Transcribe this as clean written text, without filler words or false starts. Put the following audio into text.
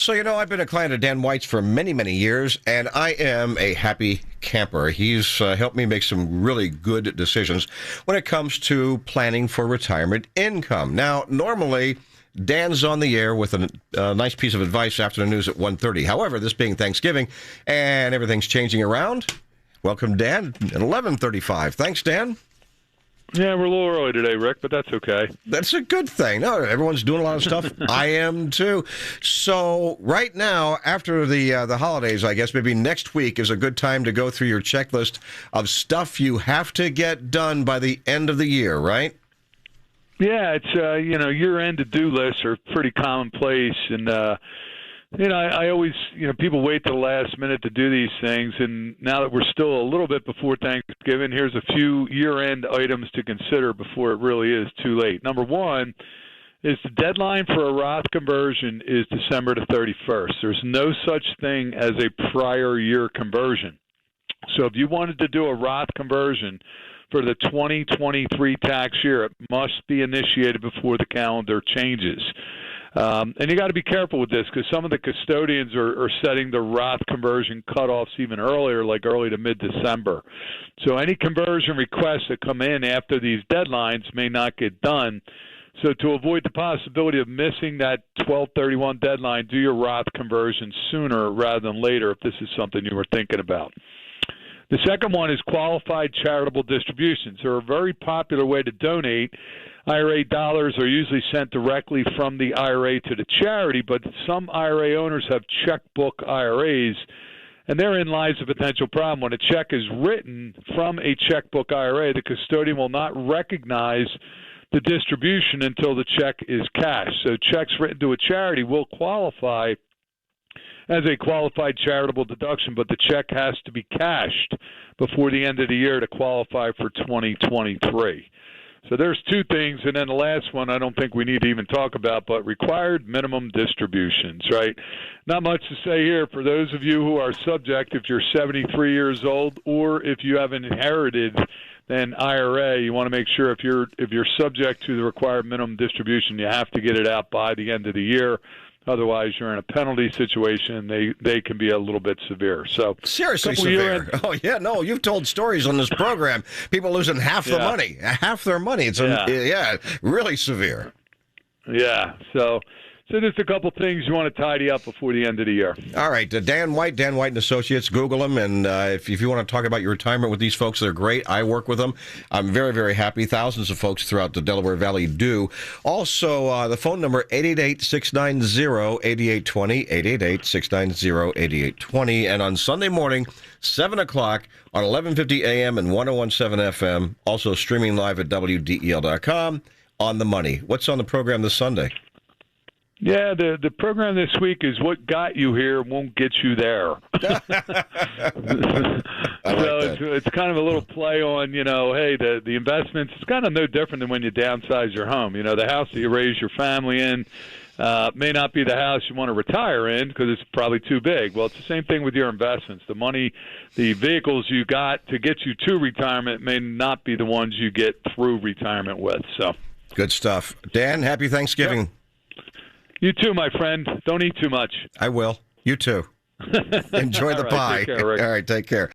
So, I've been a client of Dan White's for many, many years, and I am a happy camper. He's helped me make some really good decisions when it comes to planning for retirement income. Now, normally, Dan's on the air with a nice piece of advice after the news at 1:30. However, this being Thanksgiving and everything's changing around, welcome, Dan, at 11:35. Thanks, Dan. Yeah, we're a little early today, Rick, but that's okay. That's a good thing. No, everyone's doing a lot of stuff. I am too. So right now, after the holidays, I guess maybe next week is a good time to go through your checklist of stuff you have to get done by the end of the year, right? Yeah, it's year-end to-do lists are pretty commonplace, and I always, people wait till the last minute to do these things, and now that we're still a little bit before Thanksgiving, here's a few year-end items to consider before it really is too late. Number one is the deadline for a Roth conversion is December the 31st. There's no such thing as a prior year conversion. So if you wanted to do a Roth conversion for the 2023 tax year, it must be initiated before the calendar changes. And you got to be careful with this because some of the custodians are setting the Roth conversion cutoffs even earlier, like early to mid-December. So any conversion requests that come in after these deadlines may not get done. So to avoid the possibility of missing that 12/31 deadline, do your Roth conversion sooner rather than later if this is something you were thinking about. The second one is qualified charitable distributions. They're a very popular way to donate. IRA dollars are usually sent directly from the IRA to the charity, but some IRA owners have checkbook IRAs, and therein lies a potential problem. When a check is written from a checkbook IRA, the custodian will not recognize the distribution until the check is cashed. So checks written to a charity will qualify as a qualified charitable deduction, but the check has to be cashed before the end of the year to qualify for 2023. So there's two things, and then the last one I don't think we need to even talk about, but required minimum distributions, right? Not much to say here. For those of you who are subject, if you're 73 years old or if you have an inherited an IRA, you want to make sure if you're subject to the required minimum distribution, you have to get it out by the end of the year. Otherwise, you're in a penalty situation. They can be a little bit severe. So seriously severe. Oh yeah, no, you've told stories on this program. People losing half the money, half their money. It's really severe. Yeah. So just a couple things you want to tidy up before the end of the year. All right, Dan White and Associates. Google them, and if you want to talk about your retirement with these folks, they're great. I work with them. I'm very, very happy. Thousands of folks throughout the Delaware Valley do. Also, the phone number 888-690-8820, 888-690-8820, and on Sunday morning, 7 o'clock on 1150 AM and 1017 FM. Also streaming live at WDEL.com on The Money. What's on the program this Sunday? Yeah, the program this week is what got you here won't get you there. It's kind of a little play on, hey, the investments, it's kind of no different than when you downsize your home. The house that you raise your family in may not be the house you want to retire in because it's probably too big. Well, it's the same thing with your investments. The money, the vehicles you got to get you to retirement may not be the ones you get through retirement with. So good stuff. Dan, happy Thanksgiving. Yep. You too, my friend. Don't eat too much. I will. You too. Enjoy the pie. Take care, Rick. All right, take care.